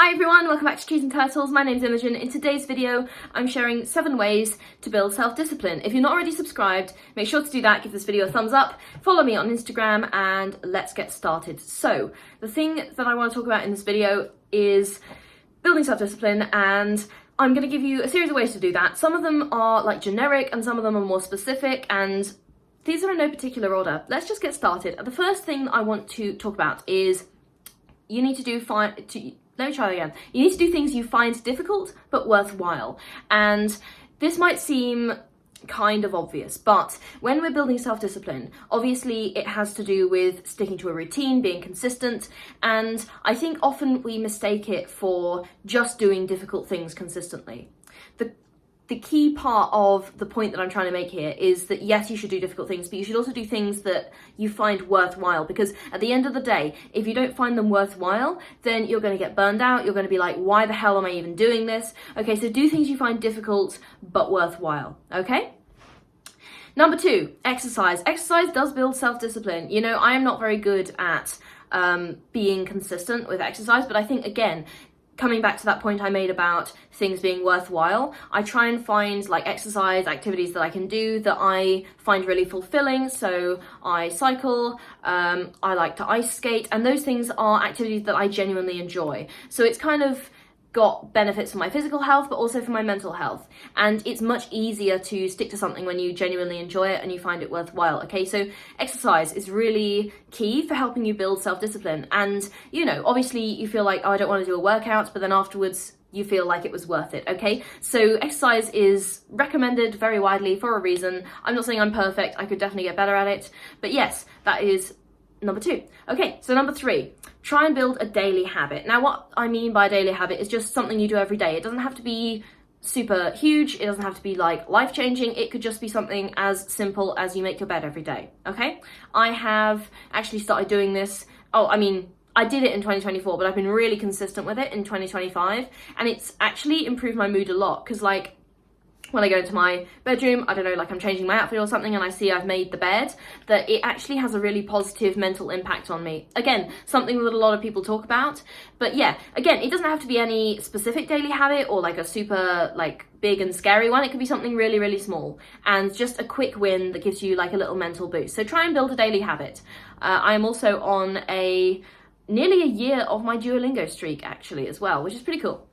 Hi everyone, welcome back to Trees and Turtles. My name's Imogen. In today's video, I'm sharing 7 ways to build self-discipline. If you're not already subscribed, make sure to do that, give this video a thumbs up, follow me on Instagram, and let's get started. So, the thing that I want to talk about in this video is building self-discipline, and I'm going to give you a series of ways to do that. Some of them are like generic, and some of them are more specific, and these are in no particular order. Let's just get started. The first thing I want to talk about is you need to do let me try that again. You need to do things you find difficult but worthwhile. And this might seem kind of obvious, but when we're building self-discipline, obviously it has to do with sticking to a routine, being consistent, and I think often we mistake it for just doing difficult things consistently. The key part of the point that I'm trying to make here is that yes, you should do difficult things, but you should also do things that you find worthwhile, because at the end of the day, if you don't find them worthwhile, then you're going to get burned out. You're going to be like, why the hell am I even doing this? Okay, so do things you find difficult but worthwhile, okay? Number 2, exercise. Exercise does build self-discipline. You know, I am not very good at being consistent with exercise, but I think, again, coming back to that point I made about things being worthwhile, I try and find like exercise activities that I can do that I find really fulfilling. So I cycle, I like to ice skate, and those things are activities that I genuinely enjoy. So it's kind of got benefits for my physical health, but also for my mental health. And it's much easier to stick to something when you genuinely enjoy it and you find it worthwhile. Okay, so exercise is really key for helping you build self-discipline. And, you know, obviously you feel like, oh, I don't want to do a workout, but then afterwards you feel like it was worth it, okay? So exercise is recommended very widely for a reason. I'm not saying I'm perfect, I could definitely get better at it, but yes, that is number 2. Okay, so number 3, try and build a daily habit. Now, what I mean by a daily habit is just something you do every day. It doesn't have to be super huge. It doesn't have to be like life-changing. It could just be something as simple as you make your bed every day, okay? I have actually started doing this. I did it in 2024, but I've been really consistent with it in 2025, and it's actually improved my mood a lot, because like, when I go into my bedroom, I don't know, like I'm changing my outfit or something and I see I've made the bed, that it actually has a really positive mental impact on me. Again, something that a lot of people talk about. But yeah, again, it doesn't have to be any specific daily habit or like a super like big and scary one. It could be something really, really small and just a quick win that gives you like a little mental boost. So try and build a daily habit. I am also on nearly a year of my Duolingo streak actually as well, which is pretty cool.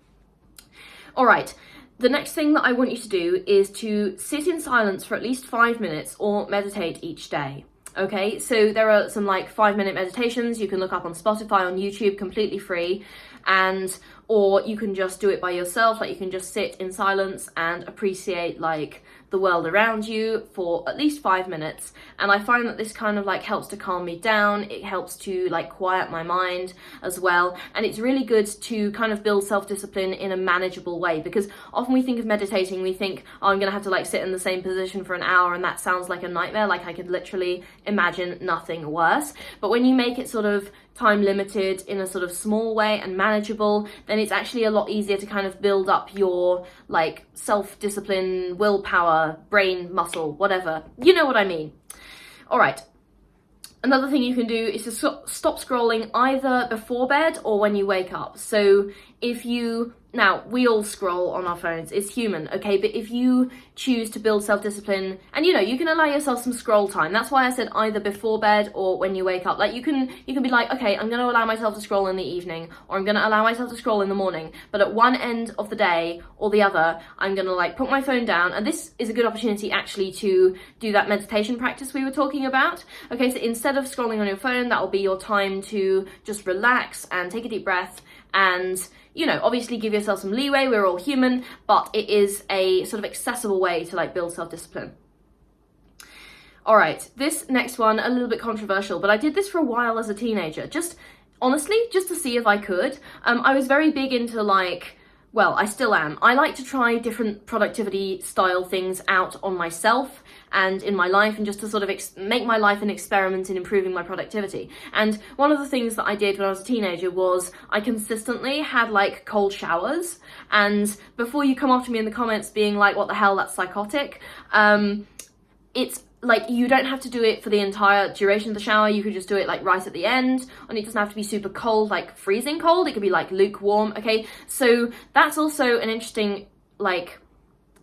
All right. The next thing that I want you to do is to sit in silence for at least 5 minutes or meditate each day. Okay, so there are some like 5-minute meditations you can look up on Spotify, on YouTube, completely free, or you can just do it by yourself. Like you can just sit in silence and appreciate like the world around you for at least 5 minutes. And I find that this kind of like helps to calm me down. It helps to like quiet my mind as well. And it's really good to kind of build self-discipline in a manageable way, because often we think of meditating, we think, oh, I'm gonna have to like sit in the same position for an hour, and that sounds like a nightmare. Like I could literally imagine nothing worse. But when you make it sort of time limited in a sort of small way and manageable, then it's actually a lot easier to kind of build up your like self-discipline, willpower, brain muscle, whatever. You know what I mean. All right. Another thing you can do is to stop scrolling either before bed or when you wake up. So now we all scroll on our phones, it's human, okay? But if you choose to build self-discipline, and you know, you can allow yourself some scroll time. That's why I said either before bed or when you wake up. Like you can be like, okay, I'm gonna allow myself to scroll in the evening, or I'm gonna allow myself to scroll in the morning. But at one end of the day or the other, I'm gonna like put my phone down. And this is a good opportunity actually to do that meditation practice we were talking about. Okay, so instead of scrolling on your phone, that will be your time to just relax and take a deep breath and, you know, obviously give yourself some leeway. We're all human, but it is a sort of accessible way to like build self-discipline. All right, this next one, a little bit controversial, but I did this for a while as a teenager, just honestly, just to see if I could. I was very big into like, well, I still am. I like to try different productivity style things out on myself and in my life, and just to sort of make my life an experiment in improving my productivity. And one of the things that I did when I was a teenager was I consistently had like cold showers. And before you come after me in the comments being like, what the hell, that's psychotic, it's like, you don't have to do it for the entire duration of the shower. You could just do it like right at the end, and it doesn't have to be super cold, like freezing cold. It could be like lukewarm, okay? So that's also an interesting like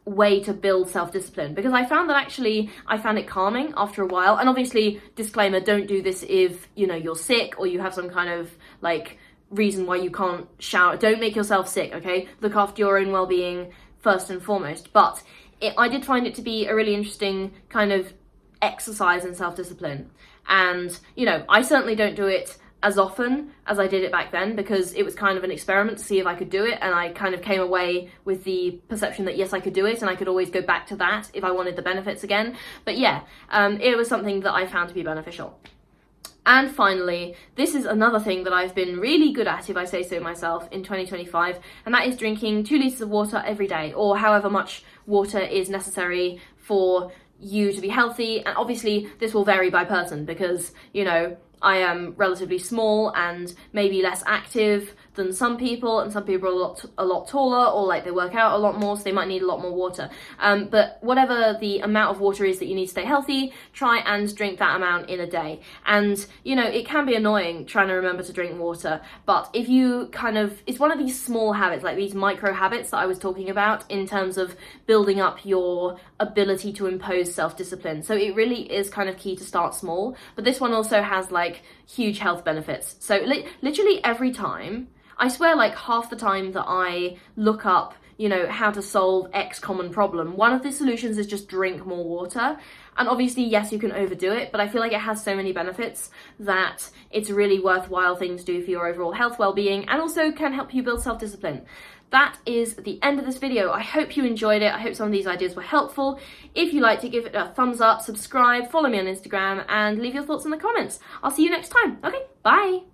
way to build self-discipline, because I found that actually I found it calming after a while. And obviously, disclaimer, don't do this if, you know, you're sick or you have some kind of like reason why you can't shower. Don't make yourself sick, okay? Look after your own well-being first and foremost. But I did find it to be a really interesting kind of exercise in self-discipline. And, you know, I certainly don't do it as often as I did it back then, because it was kind of an experiment to see if I could do it, and I kind of came away with the perception that yes, I could do it, and I could always go back to that if I wanted the benefits again. But yeah, it was something that I found to be beneficial. And finally, this is another thing that I've been really good at, if I say so myself, in 2025, and that is drinking 2 litres of water every day, or however much water is necessary for you to be healthy. And obviously this will vary by person, because, you know, I am relatively small and maybe less active than some people, and some people are a lot taller, or like they work out a lot more, so they might need a lot more water. But whatever the amount of water is that you need to stay healthy, try and drink that amount in a day. And, you know, it can be annoying trying to remember to drink water, but if you kind of, it's one of these small habits, like these micro habits that I was talking about in terms of building up your ability to impose self-discipline. So it really is kind of key to start small, but this one also has like huge health benefits. So literally every time, I swear, like half the time that I look up, you know, how to solve X common problem, one of the solutions is just drink more water. And obviously, yes, you can overdo it, but I feel like it has so many benefits that it's a really worthwhile thing to do for your overall health, well-being, and also can help you build self-discipline. That is the end of this video. I hope you enjoyed it. I hope some of these ideas were helpful. If you liked it, give it a thumbs up, subscribe, follow me on Instagram, and leave your thoughts in the comments. I'll see you next time. Okay, bye.